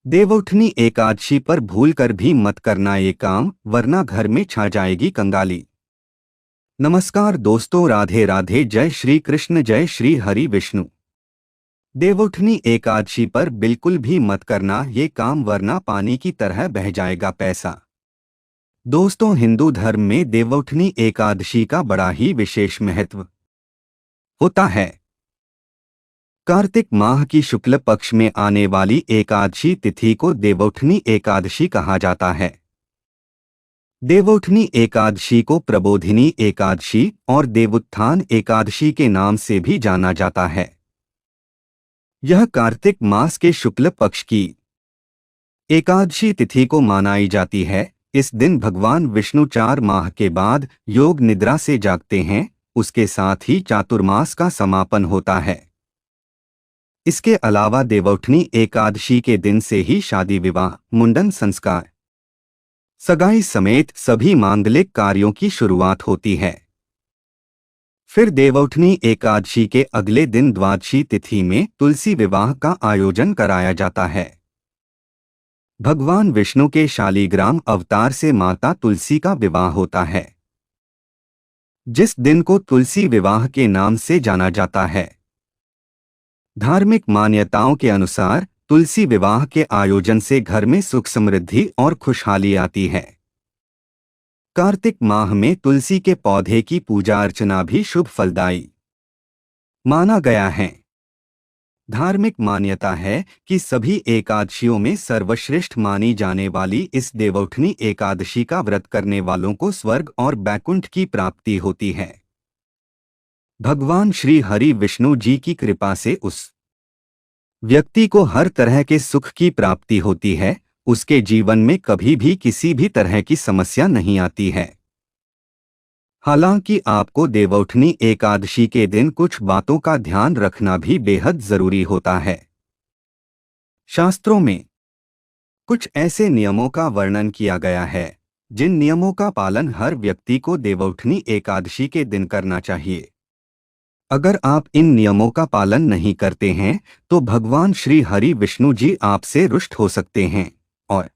देवउठनी एकादशी पर भूलकर भी मत करना ये काम, वरना घर में छा जाएगी कंगाली। नमस्कार दोस्तों, राधे राधे, जय श्री कृष्ण, जय श्री हरि विष्णु। देवउठनी एकादशी पर बिल्कुल भी मत करना ये काम, वरना पानी की तरह बह जाएगा पैसा। दोस्तों, हिंदू धर्म में देवउठनी एकादशी का बड़ा ही विशेष महत्व होता है। कार्तिक माह की शुक्ल पक्ष में आने वाली एकादशी तिथि को देवउठनी एकादशी कहा जाता है। देवउठनी एकादशी को प्रबोधिनी एकादशी और देवोत्थान एकादशी के नाम से भी जाना जाता है। यह कार्तिक मास के शुक्ल पक्ष की एकादशी तिथि को मनाई जाती है। इस दिन भगवान विष्णु 4 माह के बाद योग निद्रा से जागते हैं। उसके साथ ही चातुर्मास का समापन होता है। इसके अलावा देवउठनी एकादशी के दिन से ही शादी, विवाह, मुंडन संस्कार, सगाई समेत सभी मांगलिक कार्यों की शुरुआत होती है। फिर देवउठनी एकादशी के अगले दिन द्वादशी तिथि में तुलसी विवाह का आयोजन कराया जाता है। भगवान विष्णु के शालिग्राम अवतार से माता तुलसी का विवाह होता है, जिस दिन को तुलसी विवाह के नाम से जाना जाता है। धार्मिक मान्यताओं के अनुसार तुलसी विवाह के आयोजन से घर में सुख, समृद्धि और खुशहाली आती है। कार्तिक माह में तुलसी के पौधे की पूजा अर्चना भी शुभ फलदायी माना गया है। धार्मिक मान्यता है कि सभी एकादशियों में सर्वश्रेष्ठ मानी जाने वाली इस देवउठनी एकादशी का व्रत करने वालों को स्वर्ग और बैकुंठ की प्राप्ति होती है। भगवान श्री हरि विष्णु जी की कृपा से उस व्यक्ति को हर तरह के सुख की प्राप्ति होती है। उसके जीवन में कभी भी किसी भी तरह की समस्या नहीं आती है। हालांकि आपको देवउठनी एकादशी के दिन कुछ बातों का ध्यान रखना भी बेहद जरूरी होता है। शास्त्रों में कुछ ऐसे नियमों का वर्णन किया गया है जिन नियमों का पालन हर व्यक्ति को देवउठनी एकादशी के दिन करना चाहिए। अगर आप इन नियमों का पालन नहीं करते हैं तो भगवान श्री हरि विष्णु जी आपसे रुष्ट हो सकते हैं और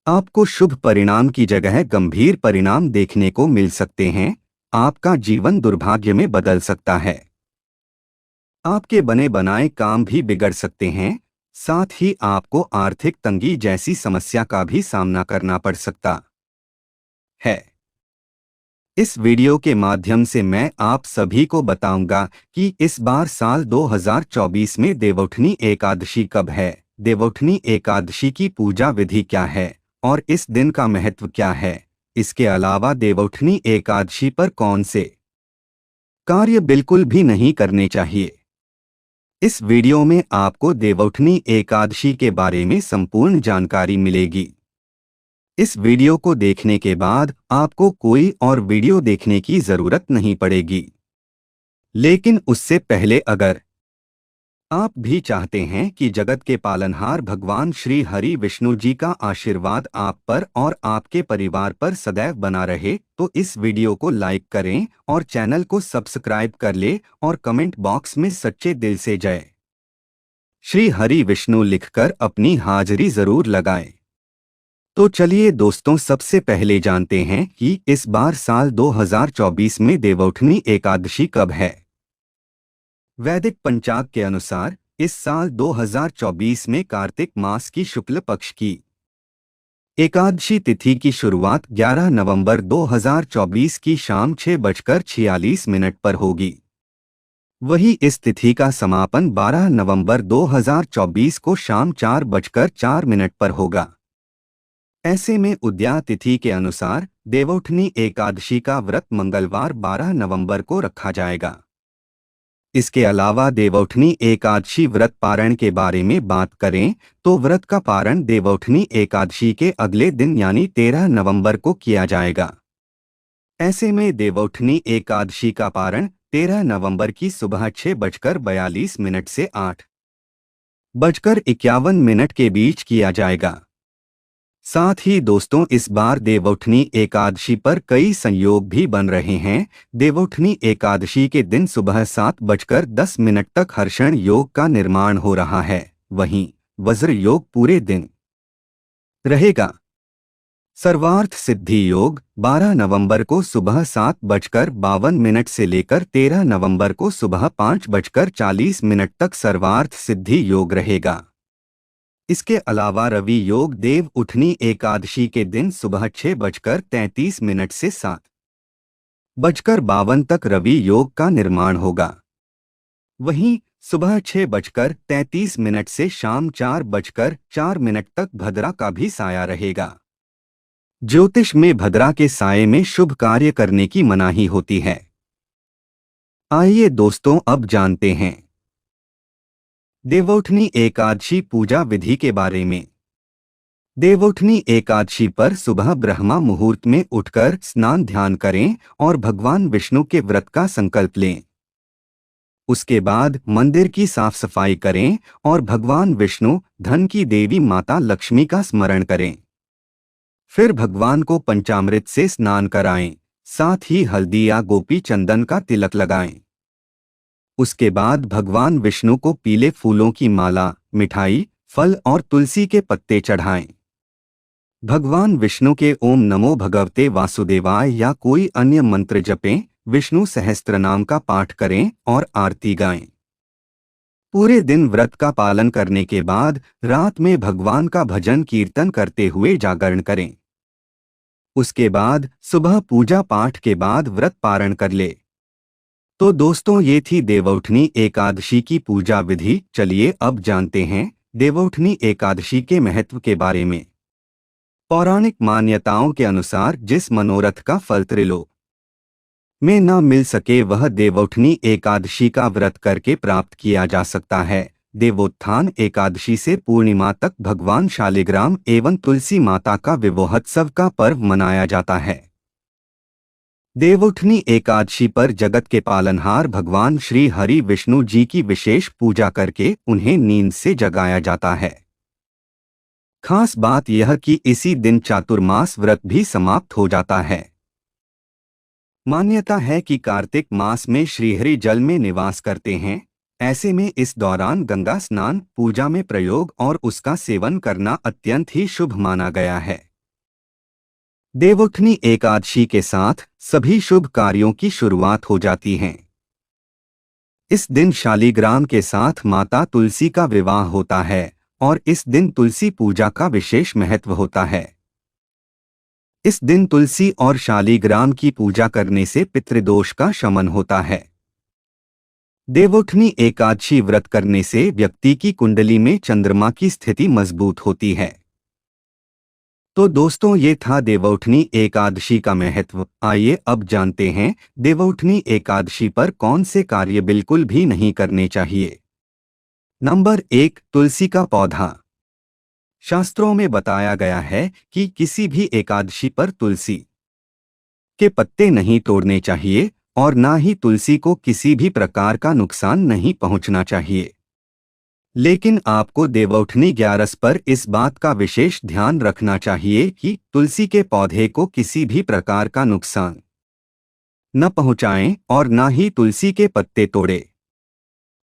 आपको शुभ परिणाम की जगह गंभीर परिणाम देखने को मिल सकते हैं। आपका जीवन दुर्भाग्य में बदल सकता है। आपके बने बनाए काम भी बिगड़ सकते हैं। साथ ही आपको आर्थिक तंगी जैसी समस्या का भी सामना करना पड़ सकता है। इस वीडियो के माध्यम से मैं आप सभी को बताऊंगा कि इस बार साल 2024 में देवउठनी एकादशी कब है, देवउठनी एकादशी की पूजा विधि क्या है और इस दिन का महत्व क्या है। इसके अलावा देवउठनी एकादशी पर कौन से कार्य बिल्कुल भी नहीं करने चाहिए। इस वीडियो में आपको देवउठनी एकादशी के बारे में संपूर्ण जानकारी मिलेगी। इस वीडियो को देखने के बाद आपको कोई और वीडियो देखने की जरूरत नहीं पड़ेगी। लेकिन उससे पहले अगर आप भी चाहते हैं कि जगत के पालनहार भगवान श्री हरि विष्णु जी का आशीर्वाद आप पर और आपके परिवार पर सदैव बना रहे तो इस वीडियो को लाइक करें और चैनल को सब्सक्राइब कर ले और कमेंट बॉक्स में सच्चे दिल से जय श्री हरि विष्णु लिखकर अपनी हाजिरी जरूर लगाएं। तो चलिए दोस्तों, सबसे पहले जानते हैं कि इस बार साल 2024 में देवउठनी एकादशी कब है। वैदिक पंचांग के अनुसार इस साल 2024 में कार्तिक मास की शुक्ल पक्ष की एकादशी तिथि की शुरुआत 11 नवंबर 2024 की शाम 6:46 पर होगी। वहीं इस तिथि का समापन 12 नवंबर 2024 को शाम 4:04 पर होगा। ऐसे में उदया तिथि के अनुसार देवउठनी एकादशी का व्रत मंगलवार 12 नवंबर को रखा जाएगा। इसके अलावा देवउठनी एकादशी व्रत पारण के बारे में बात करें तो व्रत का पारण देवउठनी एकादशी के अगले दिन यानी 13 नवंबर को किया जाएगा। ऐसे में देवउठनी एकादशी का पारण 13 नवंबर की सुबह 6:42 से 8:51 के बीच किया जाएगा। साथ ही दोस्तों, इस बार देवउठनी एकादशी पर कई संयोग भी बन रहे हैं। देवउठनी एकादशी के दिन सुबह 7:10 तक हर्षण योग का निर्माण हो रहा है। वहीं वज्र योग पूरे दिन रहेगा। सर्वार्थ सिद्धि योग 12 नवंबर को सुबह 7:52 से लेकर 13 नवंबर को सुबह 5:40 तक सर्वार्थ सिद्धि योग रहेगा। इसके अलावा रवि योग देव उठनी एकादशी के दिन सुबह 6:33 से 7:52 तक रवि योग का निर्माण होगा। वहीं सुबह 6:33 से शाम 4:04 तक भद्रा का भी साया रहेगा। ज्योतिष में भद्रा के साये में शुभ कार्य करने की मनाही होती है। आइए दोस्तों अब जानते हैं देवउठनी एकादशी पूजा विधि के बारे में। देवउठनी एकादशी पर सुबह ब्रह्मा मुहूर्त में उठकर स्नान ध्यान करें और भगवान विष्णु के व्रत का संकल्प लें। उसके बाद मंदिर की साफ सफाई करें और भगवान विष्णु धन की देवी माता लक्ष्मी का स्मरण करें। फिर भगवान को पंचामृत से स्नान कराएं, साथ ही हल्दी या गोपी चंदन का तिलक लगाएं। उसके बाद भगवान विष्णु को पीले फूलों की माला, मिठाई, फल और तुलसी के पत्ते चढ़ाएं। भगवान विष्णु के ओम नमो भगवते वासुदेवाय या कोई अन्य मंत्र जपें, विष्णु सहस्त्रनाम का पाठ करें और आरती गाएं। पूरे दिन व्रत का पालन करने के बाद रात में भगवान का भजन कीर्तन करते हुए जागरण करें। उसके बाद सुबह पूजा पाठ के बाद व्रत पारण कर ले। तो दोस्तों ये थी देवउठनी एकादशी की पूजा विधि। चलिए अब जानते हैं देवउठनी एकादशी के महत्व के बारे में। पौराणिक मान्यताओं के अनुसार जिस मनोरथ का फल त्रिलोक में न मिल सके वह देवउठनी एकादशी का व्रत करके प्राप्त किया जा सकता है। देवोत्थान एकादशी से पूर्णिमा तक भगवान शालिग्राम एवं तुलसी माता का विवाहोत्सव का पर्व मनाया जाता है। देवउठनी एकादशी पर जगत के पालनहार भगवान श्री हरि विष्णु जी की विशेष पूजा करके उन्हें नींद से जगाया जाता है। खास बात यह कि इसी दिन चातुर्मास व्रत भी समाप्त हो जाता है। मान्यता है कि कार्तिक मास में श्रीहरि जल में निवास करते हैं। ऐसे में इस दौरान गंगा स्नान पूजा में प्रयोग और उसका सेवन करना अत्यंत ही शुभ माना गया है। देवउठनी एकादशी के साथ सभी शुभ कार्यों की शुरुआत हो जाती है। इस दिन शालिग्राम के साथ माता तुलसी का विवाह होता है और इस दिन तुलसी पूजा का विशेष महत्व होता है। इस दिन तुलसी और शालिग्राम की पूजा करने से पितृदोष का शमन होता है। देवउठनी एकादशी व्रत करने से व्यक्ति की कुंडली में चंद्रमा की स्थिति मजबूत होती है। तो दोस्तों ये था देवउठनी एकादशी का महत्व। आइए अब जानते हैं देवउठनी एकादशी पर कौन से कार्य बिल्कुल भी नहीं करने चाहिए। नंबर 1, तुलसी का पौधा। शास्त्रों में बताया गया है कि किसी भी एकादशी पर तुलसी के पत्ते नहीं तोड़ने चाहिए और ना ही तुलसी को किसी भी प्रकार का नुकसान नहीं पहुंचना चाहिए। लेकिन आपको देवउठनी 11 पर इस बात का विशेष ध्यान रखना चाहिए कि तुलसी के पौधे को किसी भी प्रकार का नुकसान न पहुंचाएं और ना ही तुलसी के पत्ते तोड़े।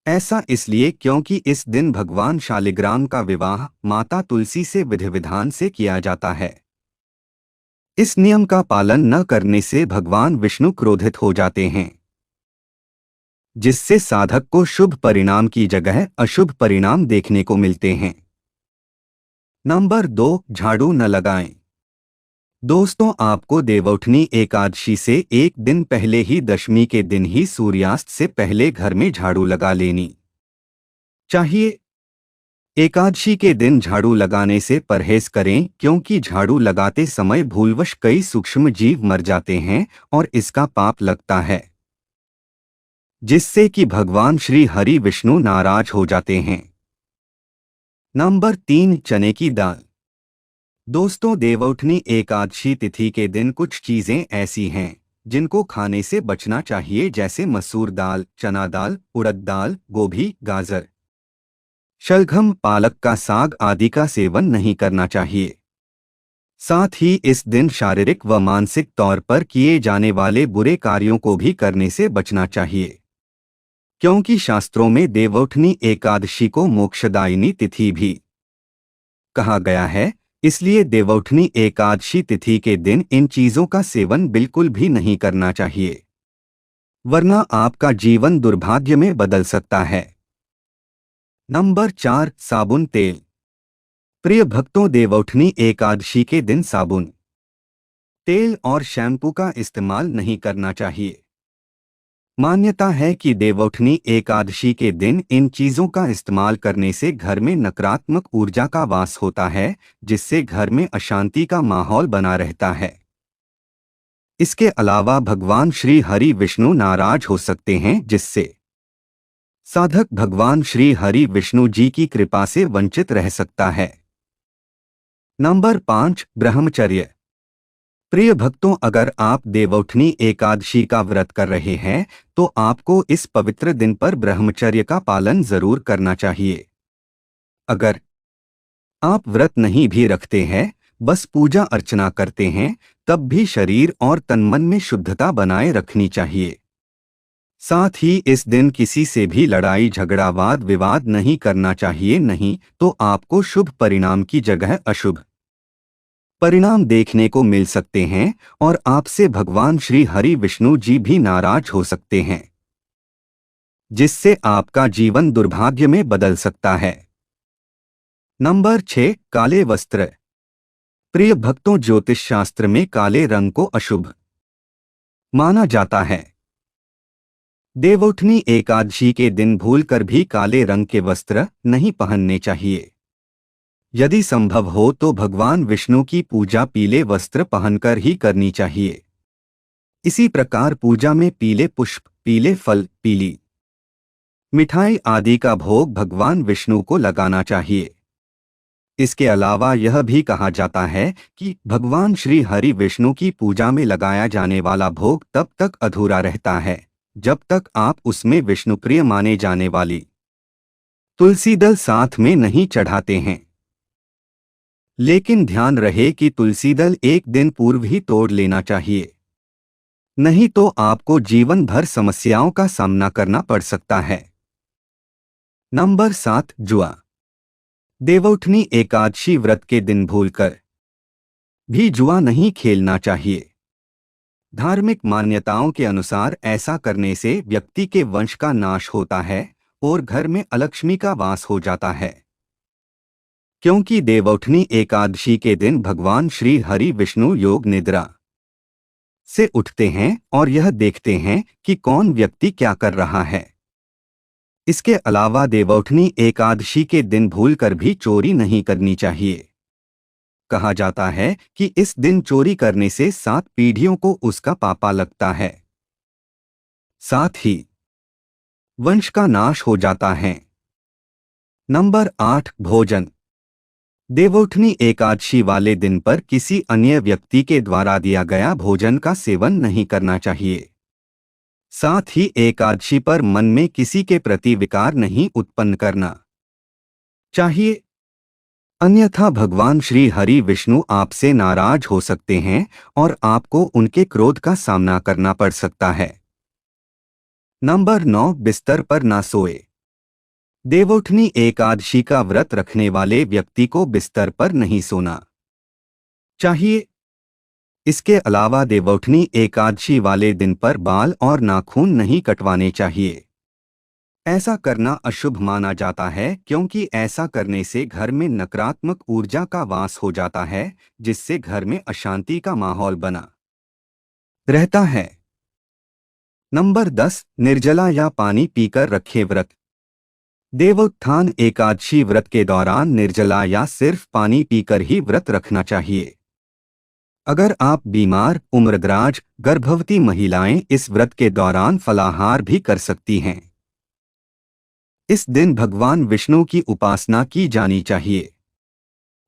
ऐसा इसलिए क्योंकि इस दिन भगवान शालिग्राम का विवाह माता तुलसी से विधि विधान से किया जाता है। इस नियम का पालन न करने से भगवान विष्णु क्रोधित हो जाते हैं, जिससे साधक को शुभ परिणाम की जगह अशुभ परिणाम देखने को मिलते हैं। नंबर 2, झाड़ू न लगाएं। दोस्तों आपको देवउठनी एकादशी से एक दिन पहले ही दशमी के दिन ही सूर्यास्त से पहले घर में झाड़ू लगा लेनी चाहिए। एकादशी के दिन झाड़ू लगाने से परहेज करें क्योंकि झाड़ू लगाते समय भूलवश कई सूक्ष्म जीव मर जाते हैं और इसका पाप लगता है, जिससे कि भगवान श्री हरि विष्णु नाराज हो जाते हैं। नंबर 3, चने की दाल। दोस्तों देवउठनी एकादशी तिथि के दिन कुछ चीजें ऐसी हैं जिनको खाने से बचना चाहिए, जैसे मसूर दाल, चना दाल, उड़द दाल, गोभी, गाजर, शलगम, पालक का साग आदि का सेवन नहीं करना चाहिए। साथ ही इस दिन शारीरिक व मानसिक तौर पर किए जाने वाले बुरे कार्यों को भी करने से बचना चाहिए, क्योंकि शास्त्रों में देवउठनी एकादशी को मोक्षदायिनी तिथि भी कहा गया है, इसलिए देवउठनी एकादशी तिथि के दिन इन चीजों का सेवन बिल्कुल भी नहीं करना चाहिए, वरना आपका जीवन दुर्भाग्य में बदल सकता है। नंबर 4, साबुन तेल। प्रिय भक्तों, देवउठनी एकादशी के दिन साबुन, तेल और शैम्पू का इस्तेमाल नहीं करना चाहिए। मान्यता है कि देवउठनी एकादशी के दिन इन चीजों का इस्तेमाल करने से घर में नकारात्मक ऊर्जा का वास होता है, जिससे घर में अशांति का माहौल बना रहता है। इसके अलावा भगवान श्री हरि विष्णु नाराज हो सकते हैं, जिससे साधक भगवान श्री हरि विष्णु जी की कृपा से वंचित रह सकता है। नंबर 5, ब्रह्मचर्य। प्रिय भक्तों, अगर आप देवउठनी एकादशी का व्रत कर रहे हैं तो आपको इस पवित्र दिन पर ब्रह्मचर्य का पालन जरूर करना चाहिए। अगर आप व्रत नहीं भी रखते हैं, बस पूजा अर्चना करते हैं, तब भी शरीर और तन-मन में शुद्धता बनाए रखनी चाहिए। साथ ही इस दिन किसी से भी लड़ाई झगड़ा वाद विवाद नहीं करना चाहिए, नहीं तो आपको शुभ परिणाम की जगह अशुभ परिणाम देखने को मिल सकते हैं और आपसे भगवान श्री हरि विष्णु जी भी नाराज हो सकते हैं, जिससे आपका जीवन दुर्भाग्य में बदल सकता है। नंबर 6, काले वस्त्र। प्रिय भक्तों, ज्योतिष शास्त्र में काले रंग को अशुभ माना जाता है। देवउठनी एकादशी के दिन भूलकर भी काले रंग के वस्त्र नहीं पहनने चाहिए। यदि संभव हो तो भगवान विष्णु की पूजा पीले वस्त्र पहनकर ही करनी चाहिए। इसी प्रकार पूजा में पीले पुष्प, पीले फल, पीली मिठाई आदि का भोग भगवान विष्णु को लगाना चाहिए। इसके अलावा यह भी कहा जाता है कि भगवान श्री हरि विष्णु की पूजा में लगाया जाने वाला भोग तब तक अधूरा रहता है जब तक आप उसमें विष्णुप्रिय माने जाने वाली तुलसी दल साथ में नहीं चढ़ाते हैं। लेकिन ध्यान रहे कि तुलसी दल एक दिन पूर्व ही तोड़ लेना चाहिए, नहीं तो आपको जीवन भर समस्याओं का सामना करना पड़ सकता है। नंबर 7, जुआ। देवउठनी एकादशी व्रत के दिन भूलकर भी जुआ नहीं खेलना चाहिए। धार्मिक मान्यताओं के अनुसार ऐसा करने से व्यक्ति के वंश का नाश होता है और घर में अलक्ष्मी का वास हो जाता है। क्योंकि देवउठनी एकादशी के दिन भगवान श्री हरि विष्णु योग निद्रा से उठते हैं और यह देखते हैं कि कौन व्यक्ति क्या कर रहा है। इसके अलावा देवउठनी एकादशी के दिन भूलकर भी चोरी नहीं करनी चाहिए। कहा जाता है कि इस दिन चोरी करने से 7 पीढ़ियों को उसका पापा लगता है, साथ ही वंश का नाश हो जाता है। नंबर 8, भोजन। देवउठनी एकादशी वाले दिन पर किसी अन्य व्यक्ति के द्वारा दिया गया भोजन का सेवन नहीं करना चाहिए। साथ ही एकादशी पर मन में किसी के प्रति विकार नहीं उत्पन्न करना चाहिए, अन्यथा भगवान श्री हरि विष्णु आपसे नाराज हो सकते हैं और आपको उनके क्रोध का सामना करना पड़ सकता है। नंबर 9, बिस्तर पर ना सोए। देवउठनी एकादशी का व्रत रखने वाले व्यक्ति को बिस्तर पर नहीं सोना चाहिए। इसके अलावा देवउठनी एकादशी वाले दिन पर बाल और नाखून नहीं कटवाने चाहिए। ऐसा करना अशुभ माना जाता है क्योंकि ऐसा करने से घर में नकारात्मक ऊर्जा का वास हो जाता है, जिससे घर में अशांति का माहौल बना रहता है। नंबर 10, निर्जला या पानी पीकर रखे व्रत। देवोत्थान एकादशी व्रत के दौरान निर्जला या सिर्फ पानी पीकर ही व्रत रखना चाहिए। अगर आप बीमार, उम्रदराज, गर्भवती महिलाएं इस व्रत के दौरान फलाहार भी कर सकती हैं। इस दिन भगवान विष्णु की उपासना की जानी चाहिए।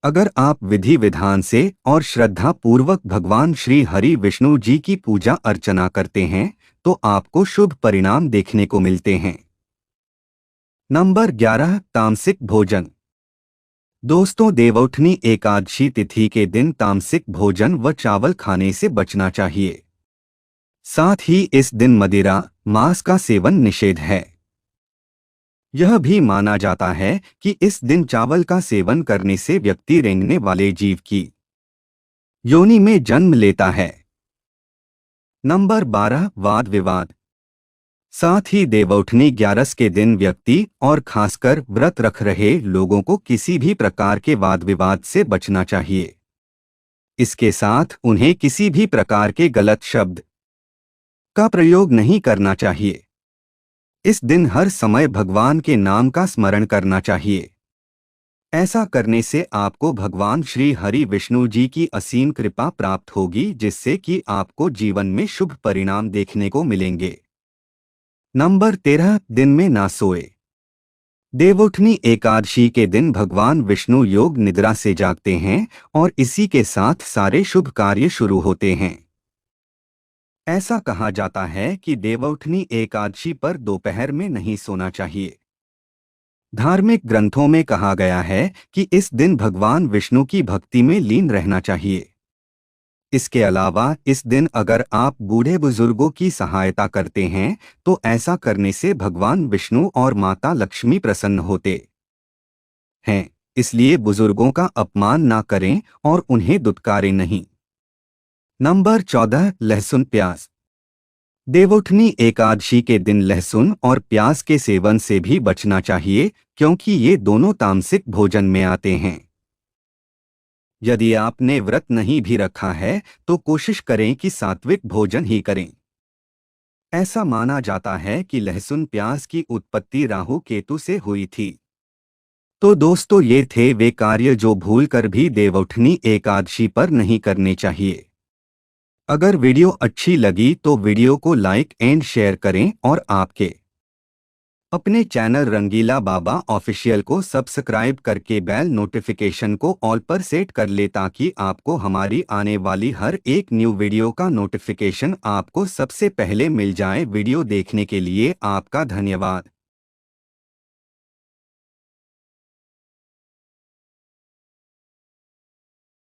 अगर आप विधि विधान से और श्रद्धा पूर्वक भगवान श्री हरि विष्णु जी की पूजा अर्चना करते हैं तो आपको शुभ परिणाम देखने को मिलते हैं। नंबर 11, तामसिक भोजन। दोस्तों, देवउठनी एकादशी तिथि के दिन तामसिक भोजन व चावल खाने से बचना चाहिए। साथ ही इस दिन मदिरा, मांस का सेवन निषेध है। यह भी माना जाता है कि इस दिन चावल का सेवन करने से व्यक्ति रेंगने वाले जीव की योनि में जन्म लेता है। नंबर 12 वाद विवाद। साथ ही देवउठनी 11 के दिन व्यक्ति और खासकर व्रत रख रहे लोगों को किसी भी प्रकार के वाद विवाद से बचना चाहिए। इसके साथ उन्हें किसी भी प्रकार के गलत शब्द का प्रयोग नहीं करना चाहिए। इस दिन हर समय भगवान के नाम का स्मरण करना चाहिए। ऐसा करने से आपको भगवान श्री हरि विष्णु जी की असीम कृपा प्राप्त होगी, जिससे कि आपको जीवन में शुभ परिणाम देखने को मिलेंगे। नंबर 13 दिन में ना सोए। देवउठनी एकादशी के दिन भगवान विष्णु योग निद्रा से जागते हैं और इसी के साथ सारे शुभ कार्य शुरू होते हैं। ऐसा कहा जाता है कि देवउठनी एकादशी पर दोपहर में नहीं सोना चाहिए। धार्मिक ग्रंथों में कहा गया है कि इस दिन भगवान विष्णु की भक्ति में लीन रहना चाहिए। इसके अलावा इस दिन अगर आप बूढ़े बुजुर्गों की सहायता करते हैं तो ऐसा करने से भगवान विष्णु और माता लक्ष्मी प्रसन्न होते हैं। इसलिए बुजुर्गों का अपमान ना करें और उन्हें दुत्कारें नहीं। नंबर 14 लहसुन प्याज। देवउठनी एकादशी के दिन लहसुन और प्याज के सेवन से भी बचना चाहिए, क्योंकि ये दोनों तामसिक भोजन में आते हैं। यदि आपने व्रत नहीं भी रखा है तो कोशिश करें कि सात्विक भोजन ही करें। ऐसा माना जाता है कि लहसुन प्याज की उत्पत्ति राहु केतु से हुई थी। तो दोस्तों, ये थे वे कार्य जो भूलकर भी देवउठनी एकादशी पर नहीं करने चाहिए। अगर वीडियो अच्छी लगी तो वीडियो को लाइक एंड शेयर करें और आपके अपने चैनल रंगीला बाबा ऑफिशियल को सब्सक्राइब करके बेल नोटिफिकेशन को ऑल पर सेट कर ले, ताकि आपको हमारी आने वाली हर एक न्यू वीडियो का नोटिफिकेशन आपको सबसे पहले मिल जाए। वीडियो देखने के लिए आपका धन्यवाद।